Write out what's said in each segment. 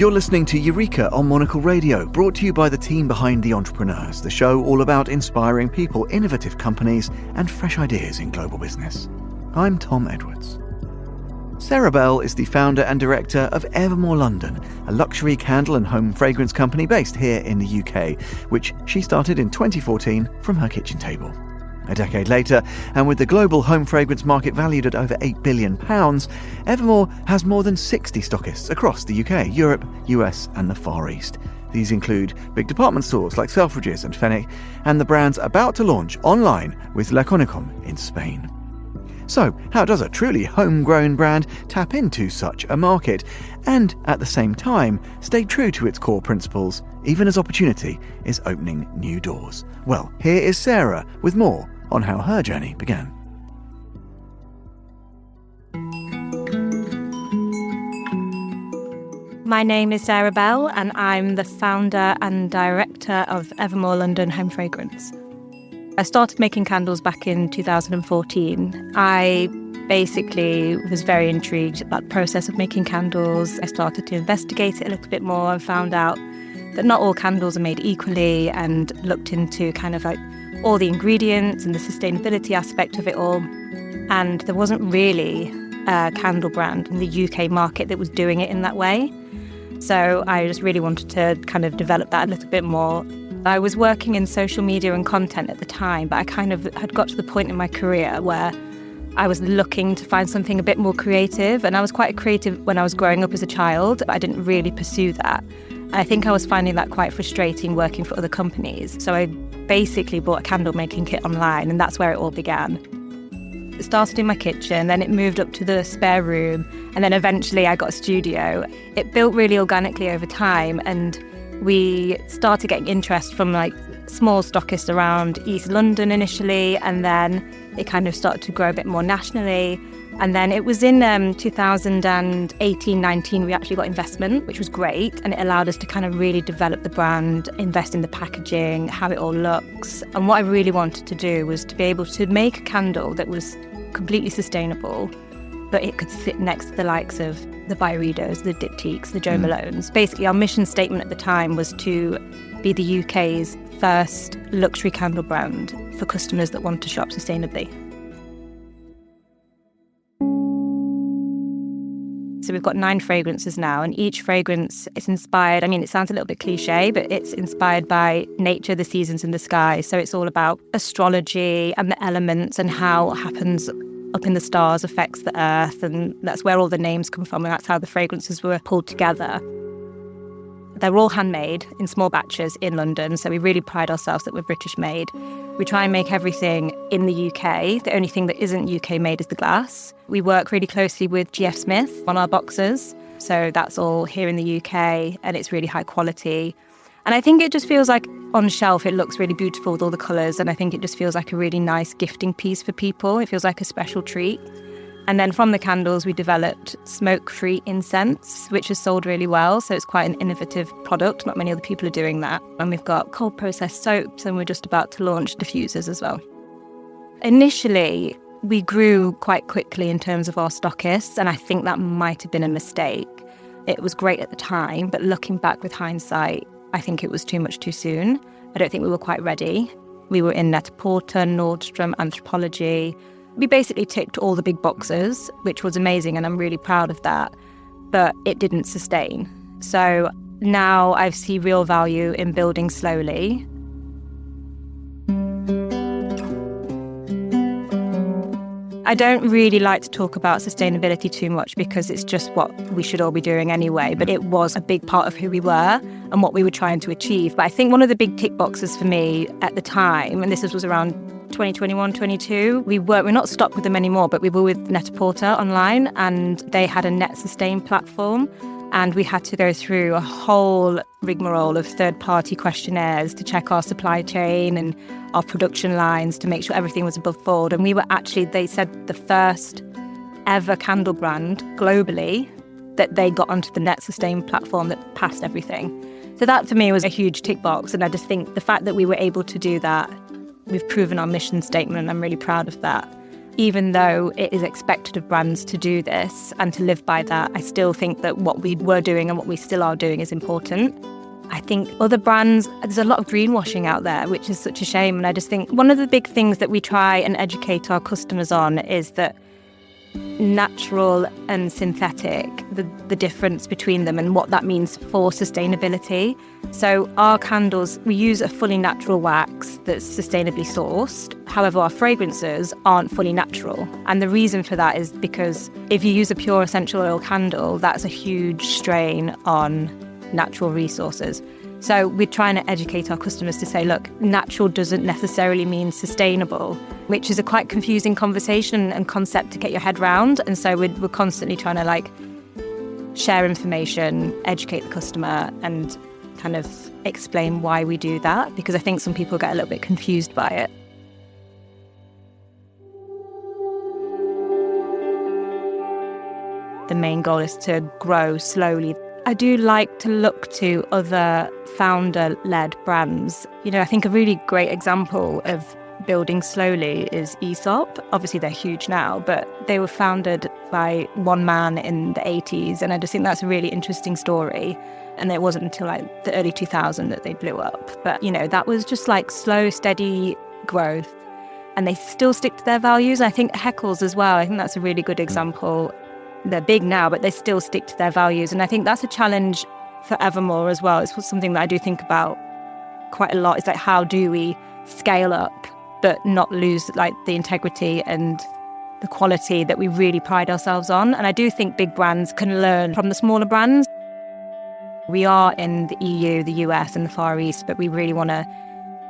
You're listening to Eureka on Monocle Radio, brought to you by the team behind The Entrepreneurs, the show all about inspiring people, innovative companies, and fresh ideas in global business. I'm Tom Edwards. Sarah Bell is the founder and director of Evermore London, a luxury candle and home fragrance company based here in the UK, which she started in 2014 from her kitchen table. A decade later, and with the global home fragrance market valued at over £8 billion, Evermore has more than 60 stockists across the UK, Europe, US and the Far East. These include big department stores like Selfridges and Fenwick, and the brand's about to launch online with Laconicom in Spain. So, how does a truly homegrown brand tap into such a market and, at the same time, stay true to its core principles, even as opportunity is opening new doors? Well, here is Sarah with more on how her journey began. My name is Sarah Bell and I'm the founder and director of Evermore London Home Fragrance. I started making candles back in 2014. I basically was very intrigued about the process of making candles. I started to investigate it a little bit more and found out that not all candles are made equally, and looked into kind of like all the ingredients and the sustainability aspect of it all. And there wasn't really a candle brand in the UK market that was doing it in that way. So I just really wanted to kind of develop that a little bit more. I was working in social media and content at the time, but I kind of had got to the point in my career where I was looking to find something a bit more creative. And I was quite creative when I was growing up as a child, but I didn't really pursue that. I think I was finding that quite frustrating working for other companies. So I basically bought a candle making kit online, and that's where it all began. It started in my kitchen, then it moved up to the spare room, and then eventually I got a studio. It built really organically over time, and we started getting interest from like small stockists around East London initially, and then it kind of started to grow a bit more nationally. And then it was in 2018-19 we actually got investment, which was great, and it allowed us to kind of really develop the brand, invest in the packaging, how it all looks. And what I really wanted to do was to be able to make a candle that was completely sustainable, but it could sit next to the likes of the Byredos, the Diptyques, the Jo Malones. Basically, our mission statement at the time was to be the UK's first luxury candle brand for customers that want to shop sustainably. So we've got 9 fragrances now, and each fragrance is inspired, it sounds a little bit cliche, but it's inspired by nature, the seasons and the sky. So it's all about astrology and the elements and how what happens up in the stars affects the earth, and that's where all the names come from, and that's how the fragrances were pulled together. They're all handmade in small batches in London, so we really pride ourselves that we're British made. We try and make everything in the UK. The only thing that isn't UK made is the glass. We work really closely with GF Smith on our boxes, so that's all here in the UK, and it's really high quality. And I think it just feels like on shelf it looks really beautiful with all the colours, and I think it just feels like a really nice gifting piece for people. It feels like a special treat. And then from the candles we developed smoke-free incense, which has sold really well, so it's quite an innovative product. Not many other people are doing that. And we've got cold processed soaps, and we're just about to launch diffusers as well. Initially, we grew quite quickly in terms of our stockists, and I think that might have been a mistake. It was great at the time, but looking back with hindsight, I think it was too much too soon. I don't think we were quite ready. We were in Net-a-Porter, Nordstrom, Anthropologie. We basically ticked all the big boxes, which was amazing, and I'm really proud of that, but it didn't sustain. So now I see real value in building slowly. I don't really like to talk about sustainability too much because it's just what we should all be doing anyway, but it was a big part of who we were and what we were trying to achieve. But I think one of the big tick boxes for me at the time, and this was around 2021, 22, we're not stocked with them anymore, but we were with Net-a-Porter online, and they had a net sustain platform, and we had to go through a whole rigmarole of third-party questionnaires to check our supply chain and our production lines to make sure everything was above board. And we were actually, they said, the first ever candle brand globally that they got onto the net sustain platform that passed everything. So that for me was a huge tick box, and I just think the fact that we were able to do that, we've proven our mission statement, and I'm really proud of that. even though it is expected of brands to do this and to live by that, I still think that what we were doing and what we still are doing is important. I think other brands, there's a lot of greenwashing out there, which is such a shame. And I just think one of the big things that we try and educate our customers on is that natural and synthetic, the difference between them and what that means for sustainability. So our candles, we use a fully natural wax that's sustainably sourced. However, our fragrances aren't fully natural. And the reason for that is because if you use a pure essential oil candle, that's a huge strain on natural resources. So we're trying to educate our customers to say, look, natural doesn't necessarily mean sustainable, which is a quite confusing conversation and concept to get your head round. And so we're constantly trying to share information, educate the customer, and kind of explain why we do that, because I think some people get a little bit confused by it. The main goal is to grow slowly. I do like to look to other founder-led brands. I think a really great example of building slowly is Aesop. Obviously, they're huge now, but they were founded by one man in the 80s, and I just think that's a really interesting story. And it wasn't until the early 2000s that they blew up. But, that was just slow, steady growth, and they still stick to their values. I think Heckles as well, I think that's a really good example. They're big now, but they still stick to their values. And I think that's a challenge for Evermore as well. It's something that I do think about quite a lot. It's how do we scale up, but not lose the integrity and the quality that we really pride ourselves on. And I do think big brands can learn from the smaller brands. We are in the EU, the US and the Far East, but we really want to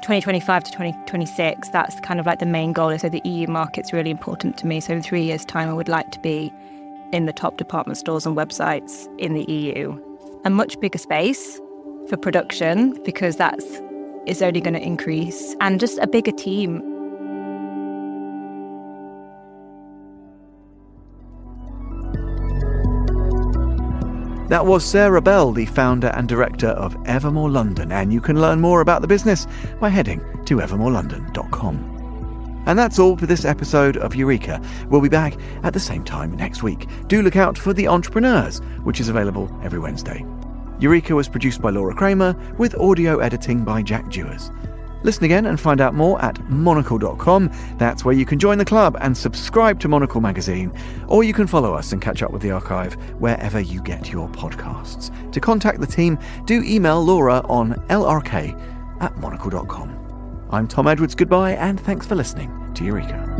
2025 to 2026, that's kind of the main goal. So the EU market's really important to me. So in 3 years' time, I would like to be in the top department stores and websites in the EU. A much bigger space for production, because is only going to increase, and just a bigger team. That was Sarah Bell, the founder and director of Evermore London, and you can learn more about the business by heading to evermorelondon.com. And that's all for this episode of Eureka. We'll be back at the same time next week. Do look out for The Entrepreneurs, which is available every Wednesday. Eureka was produced by Laura Kramer, with audio editing by Jack Dewars. Listen again and find out more at monocle.com. That's where you can join the club and subscribe to Monocle magazine, or you can follow us and catch up with the archive wherever you get your podcasts. To contact the team, do email Laura on lrk@monocle.com. I'm Tom Edwards, goodbye, and thanks for listening to Eureka.